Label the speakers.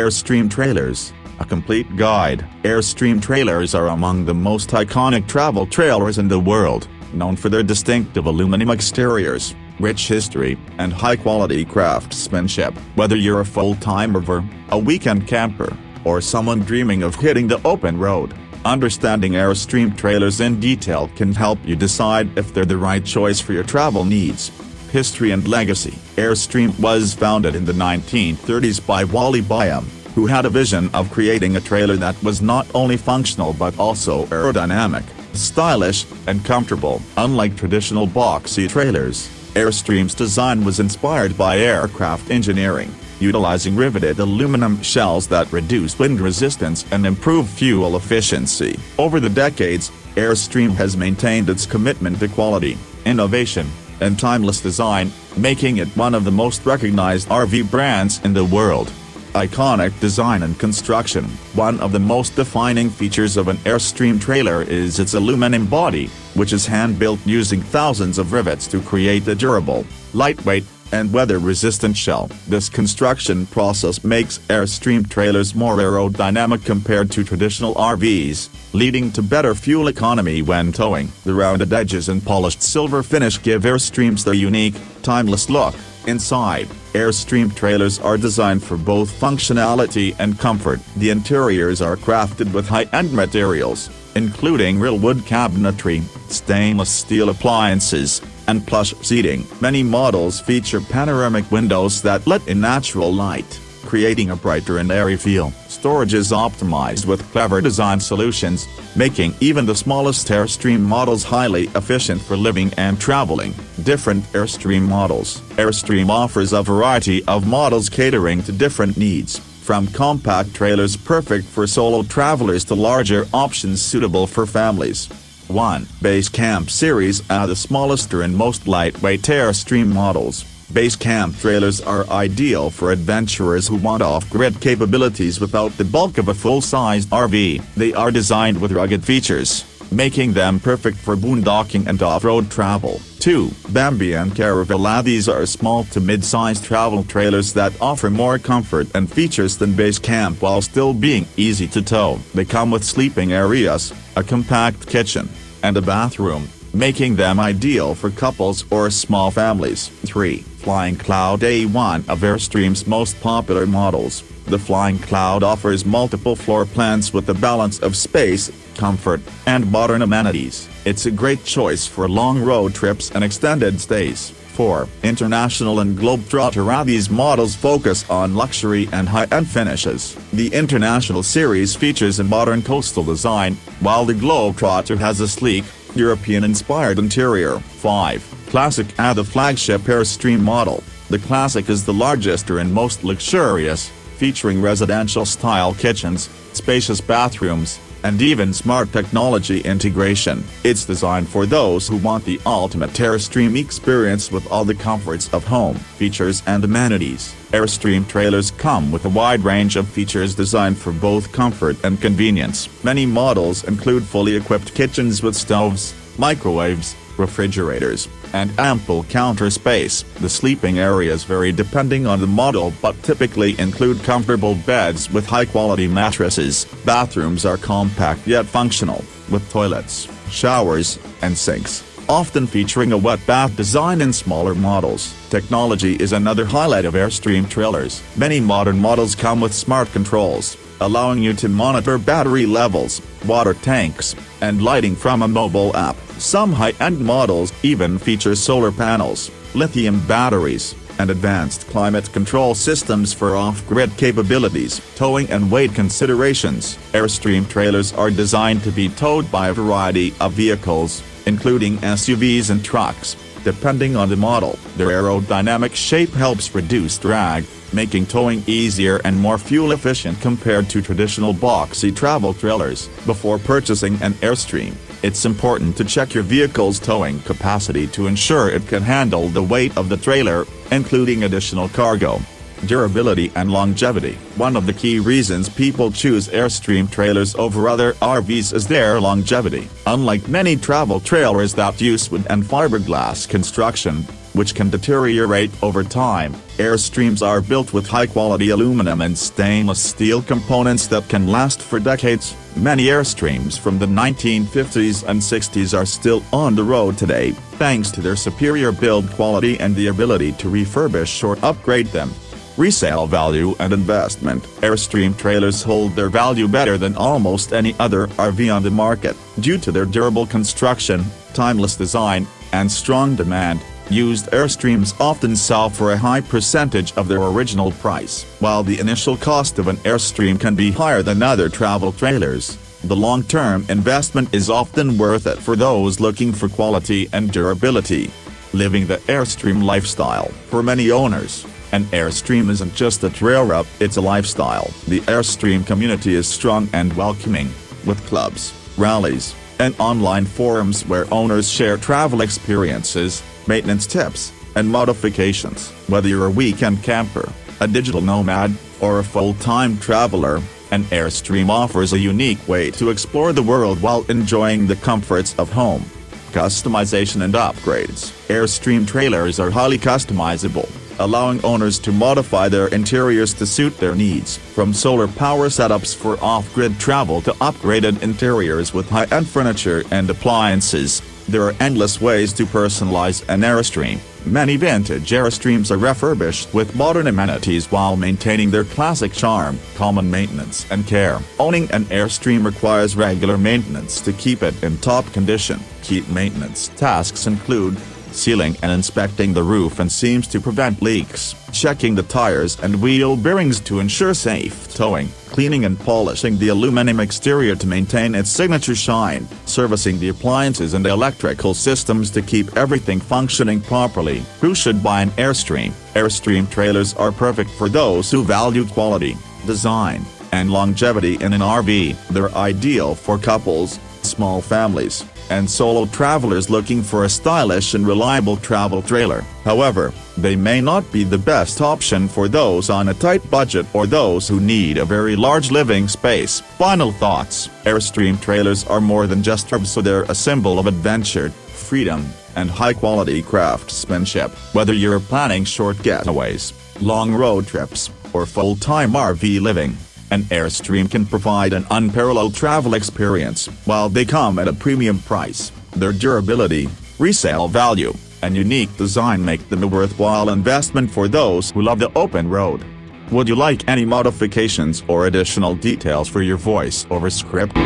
Speaker 1: Airstream trailers, a complete guide. Airstream trailers are among the most iconic travel trailers in the world, known for their distinctive aluminum exteriors, rich history, and high-quality craftsmanship. Whether you're a full-time mover, a weekend camper, or someone dreaming of hitting the open road, understanding Airstream trailers in detail can help you decide if they're the right choice for your travel needs. History and legacy. Airstream was founded in the 1930s by Wally Byam, who had a vision of creating a trailer that was not only functional but also aerodynamic, stylish, and comfortable. Unlike traditional boxy trailers, Airstream's design was inspired by aircraft engineering, utilizing riveted aluminum shells that reduce wind resistance and improve fuel efficiency. Over the decades, Airstream has maintained its commitment to quality, innovation, and timeless design, making it one of the most recognized RV brands in the world. Iconic design and construction. One of the most defining features of an Airstream trailer is its aluminum body, which is hand-built using thousands of rivets to create a durable, lightweight, and weather-resistant shell. This construction process makes Airstream trailers more aerodynamic compared to traditional RVs, leading to better fuel economy when towing. The rounded edges and polished silver finish give Airstreams their unique, timeless look. Inside, Airstream trailers are designed for both functionality and comfort. The interiors are crafted with high-end materials, including real wood cabinetry, stainless steel appliances, and plush seating. Many models feature panoramic windows that let in natural light, creating a brighter and airy feel. Storage is optimized with clever design solutions, making even the smallest Airstream models highly efficient for living and traveling. Different Airstream models. Airstream offers a variety of models catering to different needs, from compact trailers perfect for solo travelers to larger options suitable for families. 1. Base Camp Series are the smallest and most lightweight Airstream models. Base camp trailers are ideal for adventurers who want off-grid capabilities without the bulk of a full-sized RV. They are designed with rugged features, making them perfect for boondocking and off-road travel. 2. Bambi and Caravella. These are small to mid-sized travel trailers that offer more comfort and features than Base Camp while still being easy to tow. They come with sleeping areas, a compact kitchen, and a bathroom, making them ideal for couples or small families. 3. Flying Cloud. One of Airstream's most popular models, the Flying Cloud offers multiple floor plans with a balance of space, comfort, and modern amenities. It's a great choice for long road trips and extended stays. 4. International and Globetrotter. These models focus on luxury and high-end finishes. The International series features a modern coastal design, while the Globetrotter has a sleek, European-inspired interior. 5. Classic. The flagship Airstream model. The Classic is the largest and most luxurious, featuring residential-style kitchens, spacious bathrooms, and even smart technology integration. It's designed for those who want the ultimate Airstream experience with all the comforts of home, features and amenities. Airstream trailers come with a wide range of features designed for both comfort and convenience. Many models include fully equipped kitchens with stoves, microwaves, refrigerators, and ample counter space. The sleeping areas vary depending on the model but typically include comfortable beds with high-quality mattresses. Bathrooms are compact yet functional, with toilets, showers, and sinks, often featuring a wet bath design in smaller models. Technology is another highlight of Airstream trailers. Many modern models come with smart controls, allowing you to monitor battery levels, water tanks, and lighting from a mobile app. Some high-end models even feature solar panels, lithium batteries, and advanced climate control systems for off-grid capabilities. Towing and weight considerations. Airstream trailers are designed to be towed by a variety of vehicles, including SUVs and trucks. Depending on the model, their aerodynamic shape helps reduce drag, making towing easier and more fuel-efficient compared to traditional boxy travel trailers. Before purchasing an Airstream, it's important to check your vehicle's towing capacity to ensure it can handle the weight of the trailer, including additional cargo. Durability and longevity. One of the key reasons people choose Airstream trailers over other RVs is their longevity. Unlike many travel trailers that use wood and fiberglass construction, which can deteriorate over time, Airstreams are built with high-quality aluminum and stainless steel components that can last for decades. Many Airstreams from the 1950s and 60s are still on the road today, thanks to their superior build quality and the ability to refurbish or upgrade them. Resale value and investment. Airstream trailers hold their value better than almost any other RV on the market, due to their durable construction, timeless design, and strong demand. Used Airstreams often sell for a high percentage of their original price. While the initial cost of an Airstream can be higher than other travel trailers, the long-term investment is often worth it for those looking for quality and durability. Living the Airstream lifestyle. For many owners, an Airstream isn't just a trailer, it's a lifestyle. The Airstream community is strong and welcoming, with clubs, rallies, and online forums where owners share travel experiences, maintenance tips, and modifications. Whether you're a weekend camper, a digital nomad, or a full-time traveler, an Airstream offers a unique way to explore the world while enjoying the comforts of home. Customization and upgrades. Airstream trailers are highly customizable, allowing owners to modify their interiors to suit their needs. From solar power setups for off-grid travel to upgraded interiors with high-end furniture and appliances, there are endless ways to personalize an Airstream. Many vintage Airstreams are refurbished with modern amenities while maintaining their classic charm. Common maintenance and care. Owning an Airstream requires regular maintenance to keep it in top condition. Key maintenance tasks include sealing and inspecting the roof and seams to prevent leaks, checking the tires and wheel bearings to ensure safe towing, cleaning and polishing the aluminum exterior to maintain its signature shine, servicing the appliances and electrical systems to keep everything functioning properly. Who should buy an Airstream? Airstream trailers are perfect for those who value quality, design, and longevity in an RV. They're ideal for couples, small families, and solo travelers looking for a stylish and reliable travel trailer. However, they may not be the best option for those on a tight budget or those who need a very large living space. Final thoughts. Airstream trailers are more than just RVs, so they're a symbol of adventure, freedom, and high-quality craftsmanship. Whether you're planning short getaways, long road trips, or full-time RV living, an Airstream can provide an unparalleled travel experience. While they come at a premium price, their durability, resale value, and unique design make them a worthwhile investment for those who love the open road. Would you like any modifications or additional details for your voice over script?